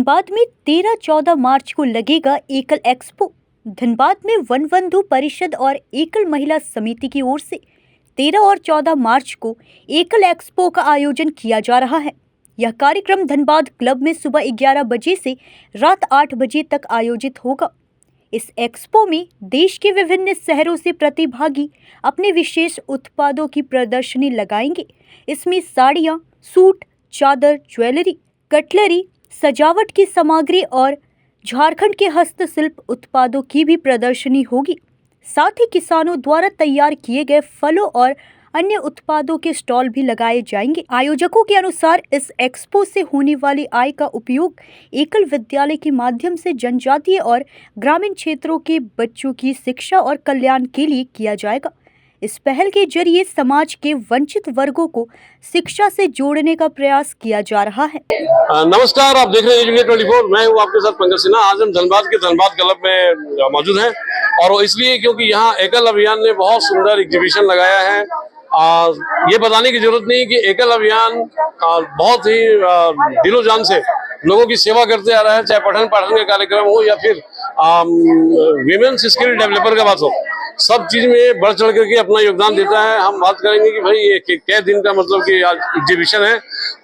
धनबाद में 13-14 मार्च को लगेगा एकल एक्सपो। धनबाद में वन बंधु परिषद और एकल महिला समिति की ओर से 13 और 14 मार्च को एकल एक्सपो का आयोजन किया जा रहा है। यह कार्यक्रम धनबाद क्लब में सुबह 11 बजे से रात 8 बजे तक आयोजित होगा। इस एक्सपो में देश के विभिन्न शहरों से प्रतिभागी अपने विशेष उत्पादों की प्रदर्शनी लगाएंगे। इसमें साड़ियाँ, सूट, चादर, ज्वेलरी, कटलरी, सजावट की सामग्री और झारखंड के हस्तशिल्प उत्पादों की भी प्रदर्शनी होगी। साथ ही किसानों द्वारा तैयार किए गए फलों और अन्य उत्पादों के स्टॉल भी लगाए जाएंगे। आयोजकों के अनुसार इस एक्सपो से होने वाली आय का उपयोग एकल विद्यालय के माध्यम से जनजातीय और ग्रामीण क्षेत्रों के बच्चों की शिक्षा और कल्याण के लिए किया जाएगा। इस पहल के जरिए समाज के वंचित वर्गों को शिक्षा से जोड़ने का प्रयास किया जा रहा है। नमस्कार, आप देख रहे हैं 24। मैं हूं आपके साथ पंकज सिन्हा। आज हम धनबाद के धनबाद क्लब में मौजूद हैं और वो इसलिए क्योंकि यहाँ एकल अभियान ने बहुत सुंदर एग्जीबिशन लगाया है। ये बताने की जरूरत नहीं कि एकल अभियान बहुत ही दिलो जान से लोगों की सेवा करते आ रहा है, चाहे पठन पाठन का कार्यक्रम हो या फिर विमेन्स स्किल डेवलपर का बात हो, सब चीज में बढ़ चढ़ करके अपना योगदान देता है। हम बात करेंगे कि भाई ये क्या दिन का मतलब कि आज एग्जीबिशन है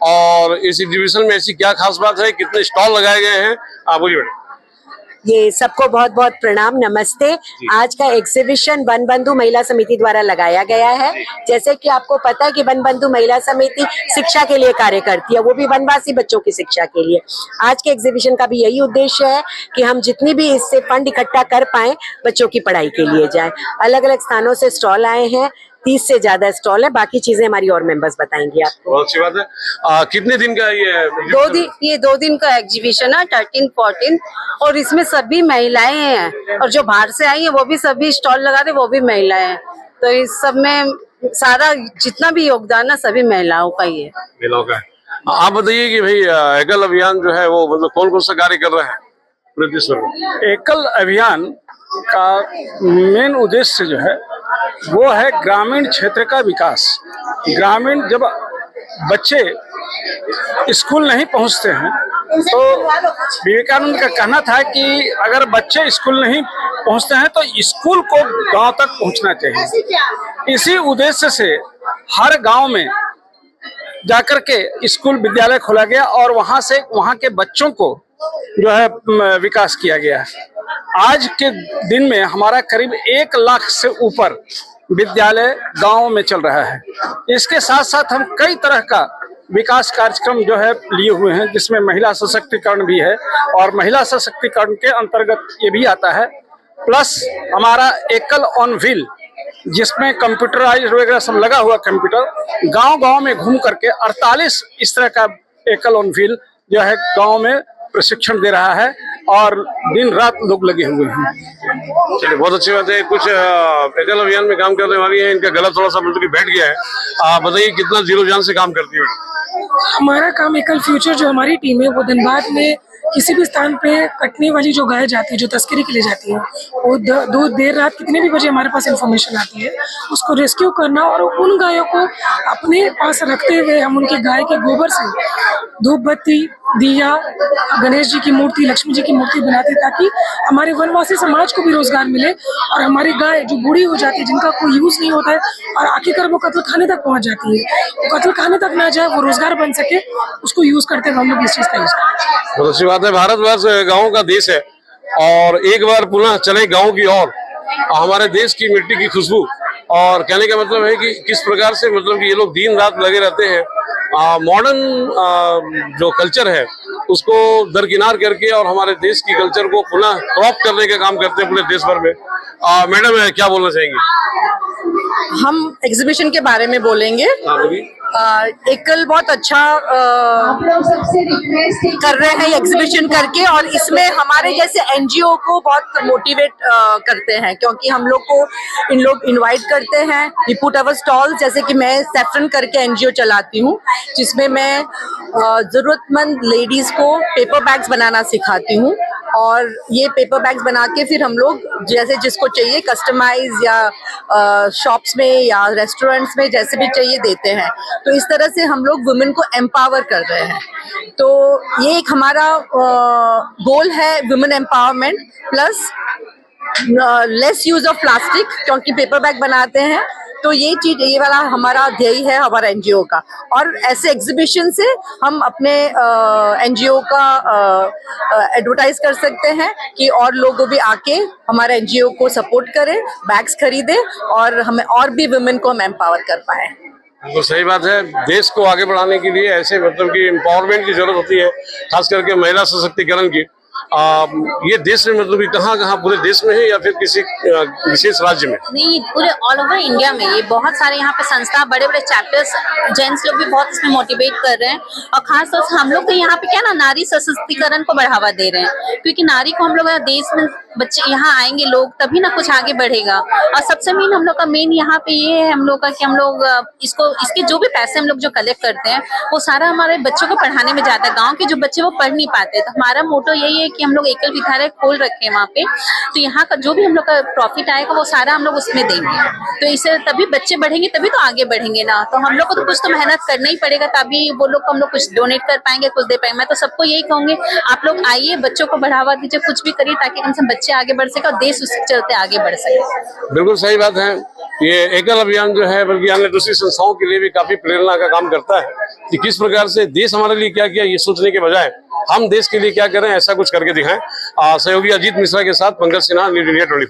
और इस एग्जीबिशन में ऐसी क्या खास बात है, कितने स्टॉल लगाए गए हैं, आप बोलिए बेटा। ये सबको बहुत बहुत प्रणाम, नमस्ते। आज का एग्जीबिशन वन बंधु महिला समिति द्वारा लगाया गया है। जैसे कि आपको पता है कि वन बंधु महिला समिति शिक्षा के लिए कार्य करती है, वो भी वनवासी बच्चों की शिक्षा के लिए। आज के एग्जीबिशन का भी यही उद्देश्य है कि हम जितनी भी इससे फंड इकट्ठा कर पाए बच्चों की पढ़ाई के लिए जाए। अलग अलग स्थानों से स्टॉल आए हैं, 30 से ज्यादा स्टॉल है। बाकी चीजें हमारी और मेंबर्स बताएंगे आपको। बहुत अच्छी बात है। कितने दिन का ये 2 दिन का एग्जीबिशन है, 13-14, और इसमें सभी महिलाएं हैं और जो बाहर से आई है वो भी सभी स्टॉल लगा रहे, वो भी महिलाएं हैं। तो इस सब में सारा जितना भी योगदान है सभी महिलाओं का ही है। महिलाओं का है। आप बताइए कि भाई एकल अभियान जो है वो मतलब कौन कौन सा कार्य कर रहा है? एकल अभियान का मेन उद्देश्य जो है वो है ग्रामीण क्षेत्र का विकास। ग्रामीण जब बच्चे स्कूल नहीं पहुंचते हैं तो विवेकानंद का कहना था कि अगर बच्चे स्कूल नहीं पहुंचते हैं तो स्कूल को गांव तक पहुंचना चाहिए। इसी उद्देश्य से हर गांव में जाकर के स्कूल विद्यालय खोला गया और वहां से वहां के बच्चों को जो है विकास किया गया। आज के दिन में हमारा करीब 1 लाख से ऊपर विद्यालय गांव में चल रहा है। इसके साथ साथ हम कई तरह का विकास कार्यक्रम जो है लिए हुए हैं, जिसमें महिला सशक्तिकरण भी है और महिला सशक्तिकरण के अंतर्गत ये भी आता है। प्लस हमारा एकल ऑन व्हील, जिसमें कंप्यूटराइज वगैरह सब लगा हुआ कंप्यूटर, गांव-गांव में घूम करके 48 इस तरह का एकल ऑन व्हील जो है गांव में प्रशिक्षण दे रहा है और दिन रात लोग लगे हुए हैं। चलिए, बहुत अच्छी बात है। कुछ एकल अभियान में काम करने वाली है, इनका गला थोड़ा सा मतलब कि बैठ गया है। आप बताइए कितना जीरो जान से काम करती है? हमारा काम एकल फ्यूचर जो हमारी टीम है वो धनबाद में किसी भी स्थान पे कटने वाली जो गाय जाती है, जो तस्करी के लिए जाती है, वो देर रात कितने भी बजे हमारे पास इंफॉर्मेशन आती है, उसको रेस्क्यू करना और उन गायों को अपने पास रखते हुए हम उनके गाय के गोबर से धूप बत्ती, दिया, गणेश जी की मूर्ति, लक्ष्मी जी की मूर्ति बनाते ताकि हमारे वनवासी समाज को भी रोजगार मिले और हमारी गाय जो बूढ़ी हो जाती है, जिनका कोई यूज नहीं होता है और आखिरकार वो कत्ल खाने तक पहुंच जाती है, वो कत्ल खाने तक ना जाए, वो रोजगार बन सके, उसको यूज करते हुए हम लोग इस चीज का यूज करते। बहुत अच्छी बात है। भारतवर्ष गाँव का देश है और एक बार पुनः चले गाँव की ओर, हमारे देश की मिट्टी की खुशबू। और कहने का मतलब है कि किस प्रकार से मतलब कि ये लोग दिन रात लगे रहते हैं मॉडर्न जो कल्चर है उसको दरकिनार करके और हमारे देश की कल्चर को पुनः क्रॉप करने का काम करते हैं पूरे देश भर में। मैडम क्या बोलना चाहेंगे? हम एग्जीबिशन के बारे में बोलेंगे। एकल बहुत अच्छा कर रहे हैं एग्जीबिशन करके, और इसमें हमारे जैसे एनजीओ को बहुत मोटिवेट करते हैं, क्योंकि हम लोग को इन लोग इनवाइट करते हैं। वी पुट अवर स्टॉल, जैसे कि मैं सैफरन करके एनजीओ चलाती हूँ, जिसमें मैं जरूरतमंद लेडीज को पेपर बैग्स बनाना सिखाती हूँ और ये पेपर बैग्स बना के फिर हम लोग जैसे जिसको चाहिए कस्टमाइज या शॉप्स में या रेस्टोरेंट्स में जैसे भी चाहिए देते हैं। तो इस तरह से हम लोग वुमेन को एम्पावर कर रहे हैं। तो ये एक हमारा गोल है, women empowerment plus less use of plastic, क्योंकि पेपर बैग बनाते हैं। तो ये वाला हमारा ध्येय है हमारा एनजीओ का। और ऐसे एग्जीबिशन से हम अपने एनजीओ का एडवर्टाइज कर सकते हैं कि और लोग भी आके हमारे एनजीओ को सपोर्ट करें, बैग्स खरीदें और हमें और भी वुमेन को हम एम्पावर कर पाए। तो सही बात है, देश को आगे बढ़ाने के लिए ऐसे मतलब कि एम्पावरमेंट की जरूरत होती है, खास करके महिला सशक्तिकरण की। ये देश में मतलब कहाँ पूरे देश में है या फिर किसी विशेष राज्य में? नहीं, पूरे ऑल ओवर इंडिया में ये बहुत सारे यहाँ पे संस्था, बड़े बड़े चैप्टर्स, जेंट्स लोग भी बहुत इसमें मोटिवेट कर रहे हैं। और खास तौर से हम लोग तो यहाँ पे क्या ना नारी सशक्तिकरण को बढ़ावा दे रहे हैं, क्योंकि नारी को हम लोग देश में बच्चे यहाँ आएंगे लोग तभी ना कुछ आगे बढ़ेगा। और सबसे मेन हम लोग का मेन यहाँ पे ये है हम लोग का कि हम लोग इसके जो भी पैसे हम लोग जो कलेक्ट करते हैं वो सारा हमारे बच्चों को पढ़ाने में जाता है। गाँव के जो बच्चे वो पढ़ नहीं पाते, तो हमारा मोटो यही है कि हम लोग एकल विद्यालय खोल रखे हैं वहाँ पे। तो यहाँ का जो भी हम लोग का प्रॉफिट आएगा वो सारा हम लोग उसमें देंगे। तो इससे तभी बच्चे बढ़ेंगे, तभी तो आगे बढ़ेंगे ना। तो हम लोग को तो कुछ तो मेहनत करना ही पड़ेगा, तभी वो लोग को हम लोग कुछ डोनेट कर पाएंगे, कुछ दे पाएंगे। मैं तो सबको यही कहूंगी, आप लोग आइए, बच्चों को बढ़ावा दीजिए, कुछ भी करिए ताकि कम से कम बच्चे आगे बढ़ सके और देश उसके चलते आगे बढ़ सके। बिल्कुल सही बात है। ये एकल अभियान जो है बल्कि अन्य दूसरी संस्थाओं के लिए भी काफी प्रेरणा का काम करता है कि किस प्रकार से देश हमारे लिए क्या किया, ये सोचने के बजाय हम देश के लिए क्या करें, ऐसा कुछ करके दिखाएं। सहयोगी अजीत मिश्रा के साथ पंकज सिन्हा, न्यूज़ इंडिया 24।